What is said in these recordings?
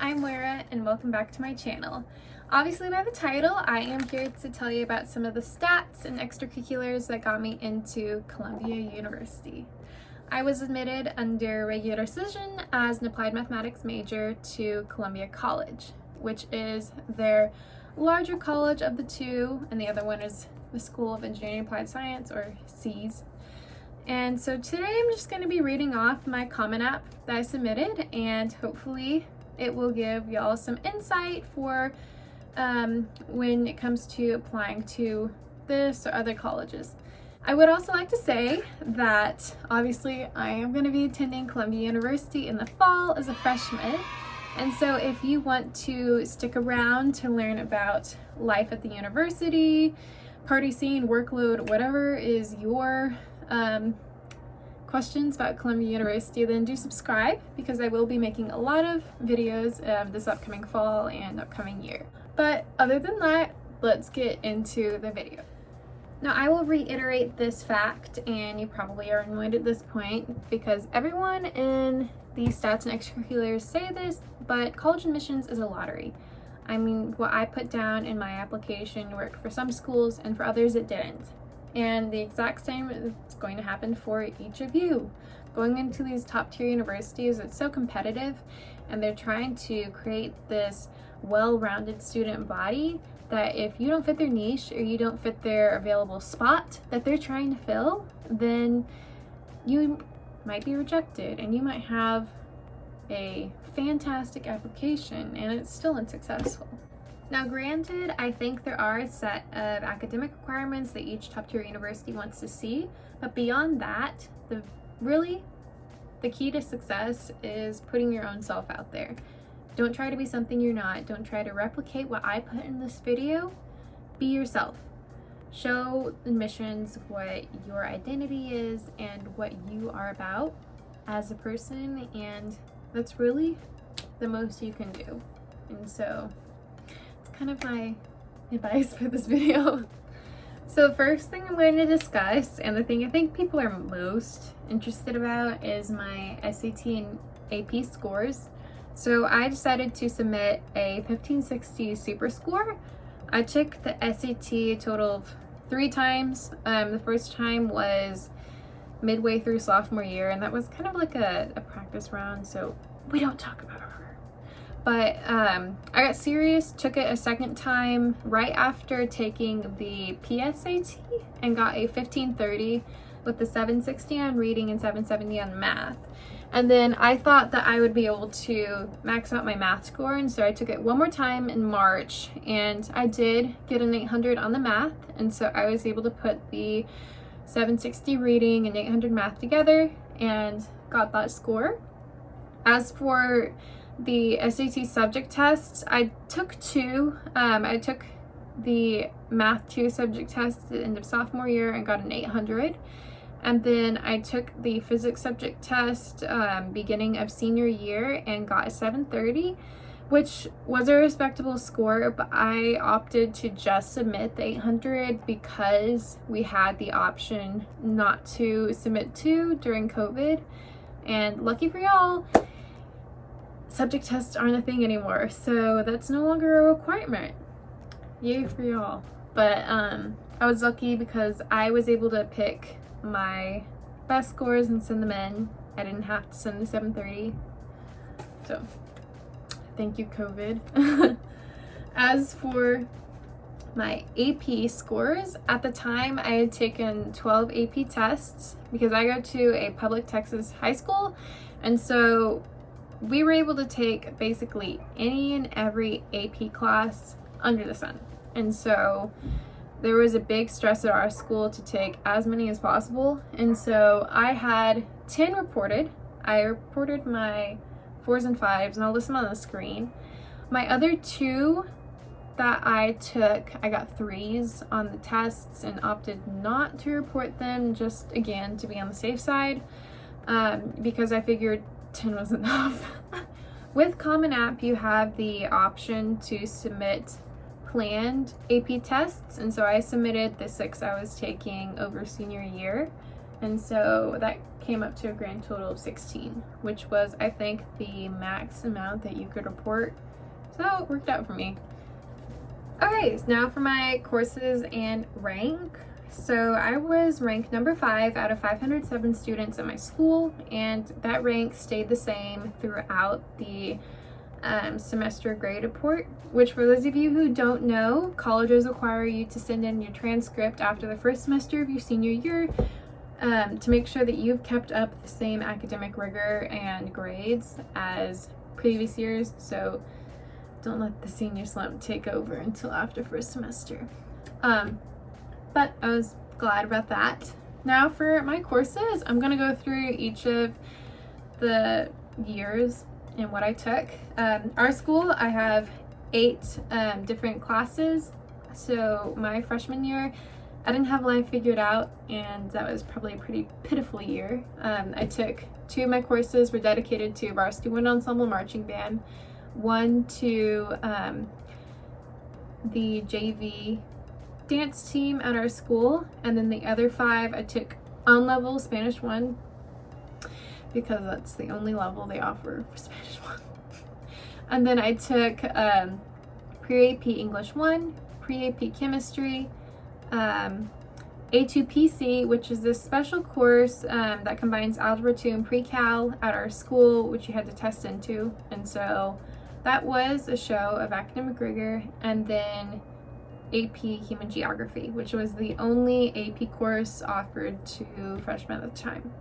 I'm Moira and welcome back to my channel. Obviously by the title, I am here to tell you about some of the stats and extracurriculars that got me into Columbia University. I was admitted under regular decision as an applied mathematics major to Columbia College, which is their larger college of the two, and the other one is the School of Engineering and Applied Science, or SEAS. And so today I'm just going to be reading off my Common App that I submitted, and hopefully it will give y'all some insight for when it comes to applying to this or other colleges. I would also like to say that obviously I am going to be attending Columbia University in the fall as a freshman, and so if you want to stick around to learn about life at the university, party scene, workload, whatever is your questions about Columbia University, then do subscribe, because I will be making a lot of videos this upcoming fall and upcoming year. But other than that, let's get into the video. Now I will reiterate this fact, and you probably are annoyed at this point because everyone in these stats and extracurriculars say this, but college admissions is a lottery. I mean, what I put down in my application worked for some schools and for others it didn't. And the exact same is going to happen for each of you. Going into these top tier universities, it's so competitive, and they're trying to create this well-rounded student body that if you don't fit their niche or you don't fit their available spot that they're trying to fill, then you might be rejected and you might have a fantastic application and it's still unsuccessful. Now granted, I think there are a set of academic requirements that each top tier university wants to see, but beyond that, the key to success is putting your own self out there. Don't try to be something you're not. Don't try to replicate what I put in this video. Be yourself. Show admissions what your identity is and what you are about as a person, and that's really the most you can do. And so kind of my advice for this video. So the first thing I'm going to discuss, and the thing I think people are most interested about, is my SAT and AP scores. So I decided to submit a 1560 super score. I took the SAT a total of 3 times. The first time was midway through sophomore year, and that was kind of like a practice round, so we don't talk about it. But I got serious, took it a second time right after taking the PSAT, and got a 1530 with the 760 on reading and 770 on math. And then I thought that I would be able to max out my math score, and so I took it one more time in March, and I did get an 800 on the math, and so I was able to put the 760 reading and 800 math together and got that score. As for the SAT subject tests, I took 2. I took the Math 2 subject test at the end of sophomore year and got an 800. And then I took the physics subject test beginning of senior year and got a 730, which was a respectable score, but I opted to just submit the 800 because we had the option not to submit 2 during COVID. And lucky for y'all, subject tests aren't a thing anymore, so that's no longer a requirement. Yay for y'all. But I was lucky because I was able to pick my best scores and send them in. I didn't have to send the 730, so thank you, COVID. As for my AP scores, at the time I had taken 12 AP tests because I go to a public Texas high school, and so we were able to take basically any and every AP class under the sun. And so there was a big stress at our school to take as many as possible. And so I had 10 reported. I reported my 4s and 5s, and I'll list them on the screen. My other 2 that I took, I got 3s on the tests and opted not to report them, just again to be on the safe side, because I figured 10 was enough. With Common App, you have the option to submit planned AP tests, and so I submitted the 6 I was taking over senior year, and so that came up to a grand total of 16, which was, I think, the max amount that you could report. So it worked out for me. Okay, so now for my courses and rank. So I was ranked number 5 out of 507 students at my school, and that rank stayed the same throughout the semester grade report, which, for those of you who don't know, colleges require you to send in your transcript after the first semester of your senior year to make sure that you've kept up the same academic rigor and grades as previous years. So don't let the senior slump take over until after first semester. But I was glad about that. Now for my courses, I'm gonna go through each of the years and what I took. Our school, I have 8 different classes. So my freshman year, I didn't have life figured out, and that was probably a pretty pitiful year. I took 2 of my courses were dedicated to varsity wind ensemble marching band, 1 to the JV dance team at our school, and then the other 5 I took on level Spanish 1 because that's the only level they offer for Spanish 1. And then I took pre-AP English 1, pre-AP Chemistry, A2PC, which is this special course that combines Algebra 2 and Pre-Cal at our school, which you had to test into. And so that was a show of academic rigor. And then AP Human Geography, which was the only AP course offered to freshmen at the time.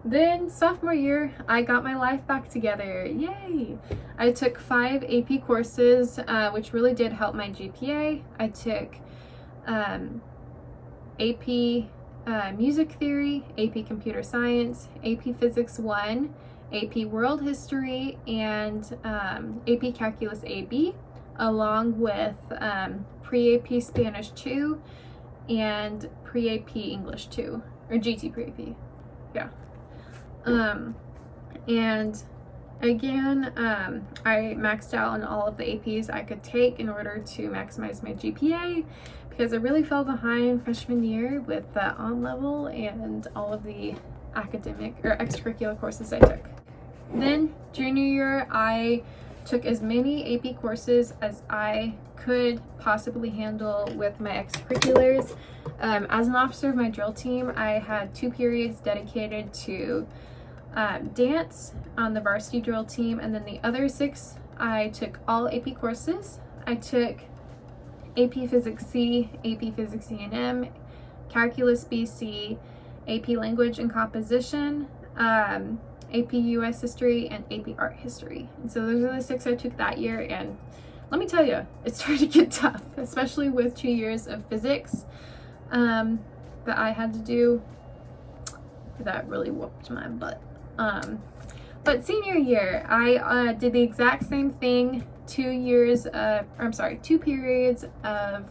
Then sophomore year, I got my life back together. Yay! I took 5 AP courses, which really did help my GPA. I took AP Music Theory, AP Computer Science, AP Physics 1, AP World History, and AP Calculus AB, along with pre-AP Spanish 2 and pre-AP English 2, or GT pre-AP, yeah. And again, I maxed out on all of the APs I could take in order to maximize my GPA, because I really fell behind freshman year with the on-level and all of the academic or extracurricular courses I took. Then junior year, I took as many AP courses as I could possibly handle with my extracurriculars. As an officer of my drill team, I had 2 periods dedicated to dance on the varsity drill team, and then the other 6 I took all AP courses. I took AP Physics C, AP Physics E&M, Calculus BC, AP Language and Composition, AP US History, and AP Art History. And so those are the 6 I took that year, and let me tell you, it started to get tough, especially with 2 years of physics that I had to do. That really whooped my butt. But senior year, I did the exact same thing. 2 periods of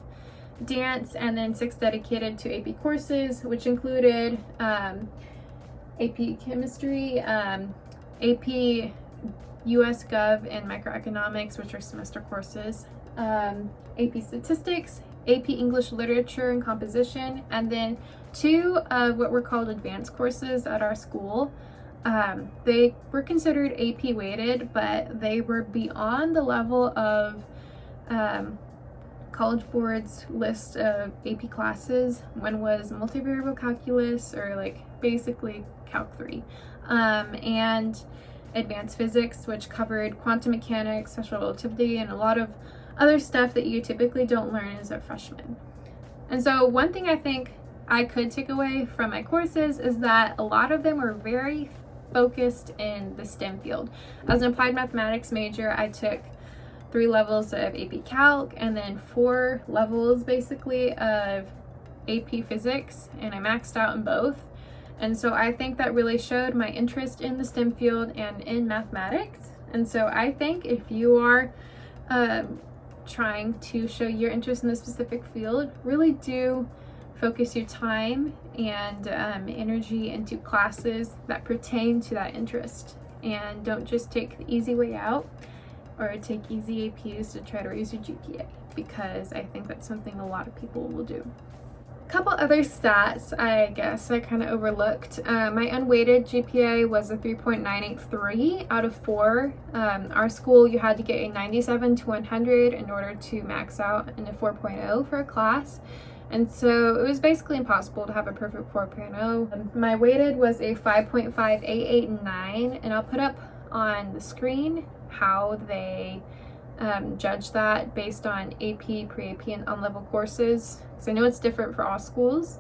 dance, and then 6 dedicated to AP courses, which included AP Chemistry, AP US Gov and Microeconomics, which are semester courses, AP Statistics, AP English Literature and Composition, and then 2 of what were called advanced courses at our school. They were considered AP weighted, but they were beyond the level of College Board's list of AP classes. One was multivariable calculus, or like basically Calc 3, and advanced physics, which covered quantum mechanics, special relativity, and a lot of other stuff that you typically don't learn as a freshman. And so one thing I think I could take away from my courses is that a lot of them were very focused in the STEM field. As an applied mathematics major, I took 3 levels of AP Calc and then 4 levels basically of AP Physics, and I maxed out in both. And so I think that really showed my interest in the STEM field and in mathematics. And so I think if you are trying to show your interest in this specific field, really do focus your time and energy into classes that pertain to that interest, and don't just take the easy way out or take easy APs to try to raise your GPA, because I think that's something a lot of people will do. Couple other stats I guess I kind of overlooked. My unweighted GPA was a 3.983 out of 4. Our school, you had to get a 97 to 100 in order to max out in a 4.0 for a class. And so it was basically impossible to have a perfect 4.0. My weighted was a 5.5889, and I'll put up on the screen how they judge that based on AP, pre-AP, and on-level courses, because I know it's different for all schools.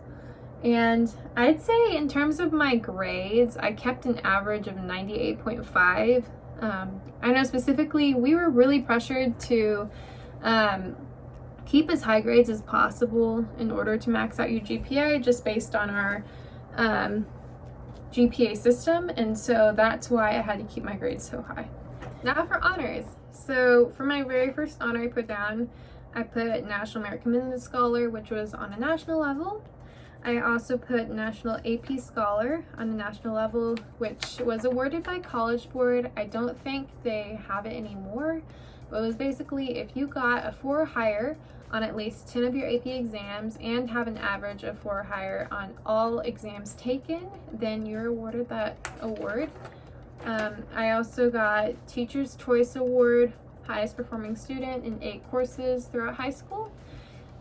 And I'd say in terms of my grades, I kept an average of 98.5. I know specifically we were really pressured to keep as high grades as possible in order to max out your GPA, just based on our GPA system, and so that's why I had to keep my grades so high. Now for honors. So for my very first honor I put National Merit Commended Scholar, which was on a national level. I also put National AP Scholar on a national level, which was awarded by College Board. I don't think they have it anymore, but it was basically if you got a 4 or higher on at least 10 of your AP exams and have an average of 4 or higher on all exams taken, then you're awarded that award. I also got Teacher's Choice Award, highest performing student in 8 courses throughout high school.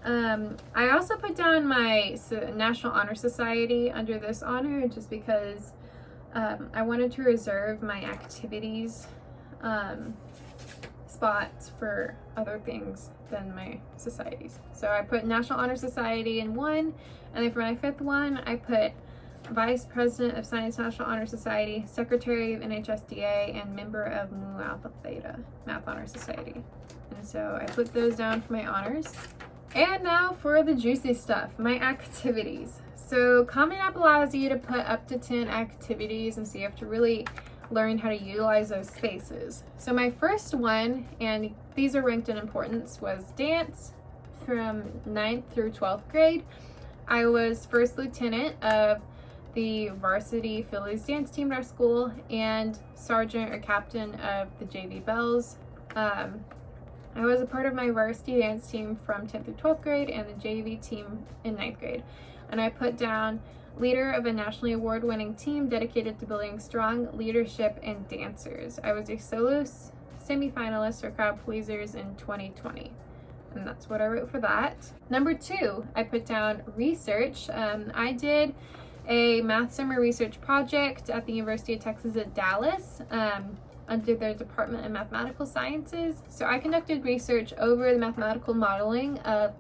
I also put down my National Honor Society under this honor just because I wanted to reserve my activities spots for other things than my societies. So I put National Honor Society in 1, and then for my 5th one, I put Vice President of Science National Honor Society, Secretary of NHSDA, and member of Mu Alpha Theta Math Honor Society. And so I put those down for my honors. And now for the juicy stuff, my activities. So Common App allows you to put up to 10 activities, and so you have to really learn how to utilize those spaces. So my first one, and these are ranked in importance, was dance from 9th through 12th grade. I was first lieutenant of the varsity Phillies dance team at our school and sergeant or captain of the JV Bells. I was a part of my varsity dance team from 10th through 12th grade and the JV team in 9th grade. And I put down leader of a nationally award-winning team dedicated to building strong leadership and dancers. I was a solo semi-finalist for Crowd Pleasers in 2020. And that's what I wrote for that. Number 2, I put down research. I did a math summer research project at the University of Texas at Dallas under their Department of Mathematical Sciences. So I conducted research over the mathematical modeling of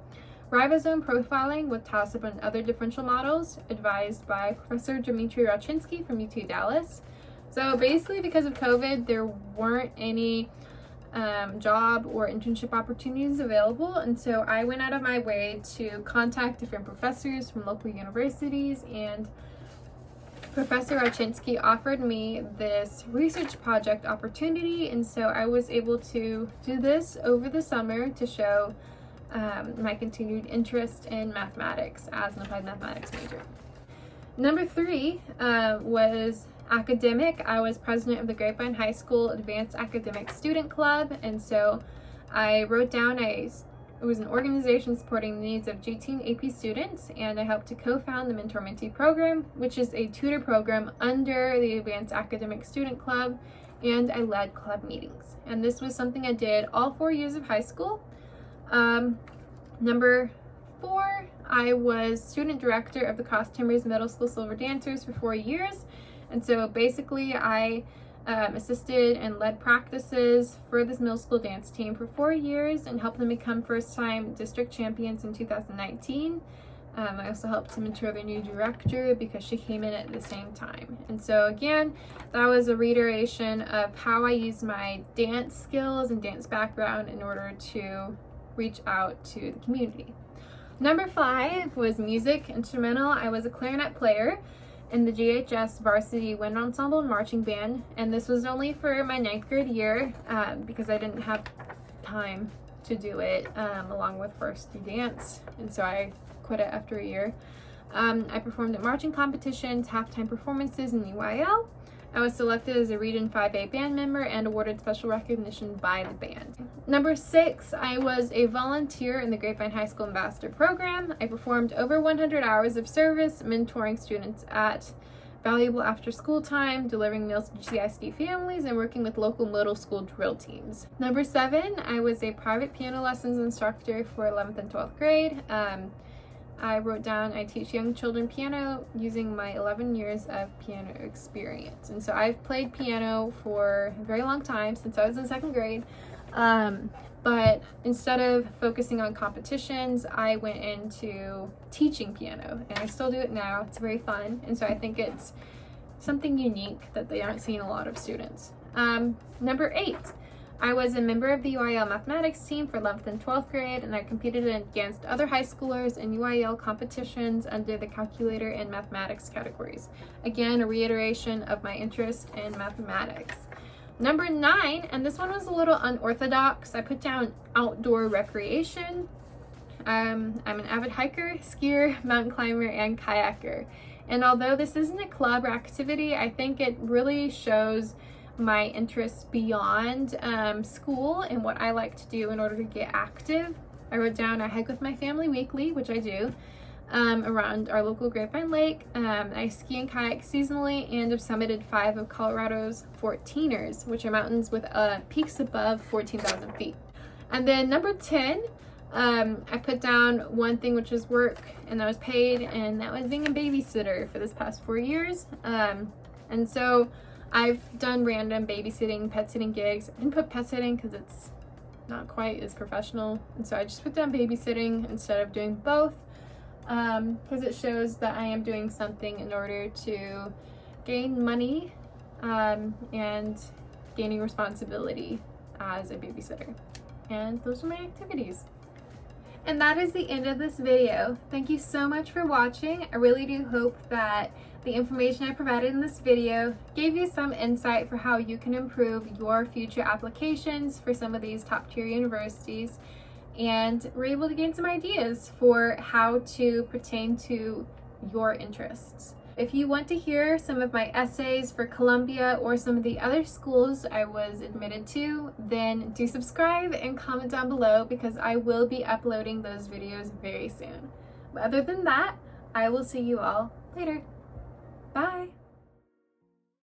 ribosome profiling with TASIP and other differential models, advised by Professor Dmitry Rachinsky from UT Dallas. So basically, because of COVID, there weren't any job or internship opportunities available, and so I went out of my way to contact different professors from local universities, and Professor Rachinsky offered me this research project opportunity, and so I was able to do this over the summer to show my continued interest in mathematics as an applied mathematics major. Number 3 was academic. I was president of the Grapevine High School Advanced Academic Student Club, and so I wrote down it was an organization supporting the needs of GT and AP students, and I helped to co-found the Mentor-Mentee program, which is a tutor program under the Advanced Academic Student Club, and I led club meetings. And this was something I did all 4 years of high school. Number 4, I was student director of the Cross Timbers Middle School Silver Dancers for 4 years. And so basically I assisted and led practices for this middle school dance team for 4 years and helped them become first-time district champions in 2019. I also helped to mentor the new director because she came in at the same time. And so again, that was a reiteration of how I used my dance skills and dance background in order to reach out to the community. Number 5 was music, instrumental. I was a clarinet player in the GHS varsity wind ensemble and marching band, and this was only for my 9th grade year because I didn't have time to do it along with varsity dance, and so I quit it after a year. I performed at marching competitions, halftime performances in UIL, I was selected as a Region 5A band member and awarded special recognition by the band. Number 6, I was a volunteer in the Grapevine High School Ambassador Program. I performed over 100 hours of service, mentoring students at valuable after-school time, delivering meals to GISD families, and working with local middle school drill teams. Number 7, I was a private piano lessons instructor for 11th and 12th grade. I wrote down, I teach young children piano using my 11 years of piano experience. And so I've played piano for a very long time, since I was in 2nd grade. But instead of focusing on competitions, I went into teaching piano, and I still do it now. It's very fun, and so I think it's something unique that they aren't seeing a lot of students. Number 8, I was a member of the UIL mathematics team for 11th and 12th grade, and I competed against other high schoolers in UIL competitions under the calculator and mathematics categories. Again, a reiteration of my interest in mathematics. Number 9, and this one was a little unorthodox, I put down outdoor recreation. I'm an avid hiker, skier, mountain climber, and kayaker. And although this isn't a club or activity, I think it really shows my interests beyond school and what I like to do in order to get active. I wrote down, I hike with my family weekly, which I do, around our local Grapevine Lake. I ski and kayak seasonally, and have summited 5 of Colorado's 14ers, which are mountains with peaks above 14,000 feet. And then number 10, I put down one thing, which was work, and that was paid, and that was being a babysitter for this past 4 years. And so I've done random babysitting, pet sitting gigs. I didn't put pet sitting because it's not quite as professional, and so I just put down babysitting instead of doing both, because it shows that I am doing something in order to gain money and gaining responsibility as a babysitter. And those are my activities. And that is the end of this video. Thank you so much for watching. I really do hope that the information I provided in this video gave you some insight for how you can improve your future applications for some of these top-tier universities, and were able to gain some ideas for how to pertain to your interests. If you want to hear some of my essays for Columbia or some of the other schools I was admitted to, then do subscribe and comment down below, because I will be uploading those videos very soon. But other than that, I will see you all later. Bye!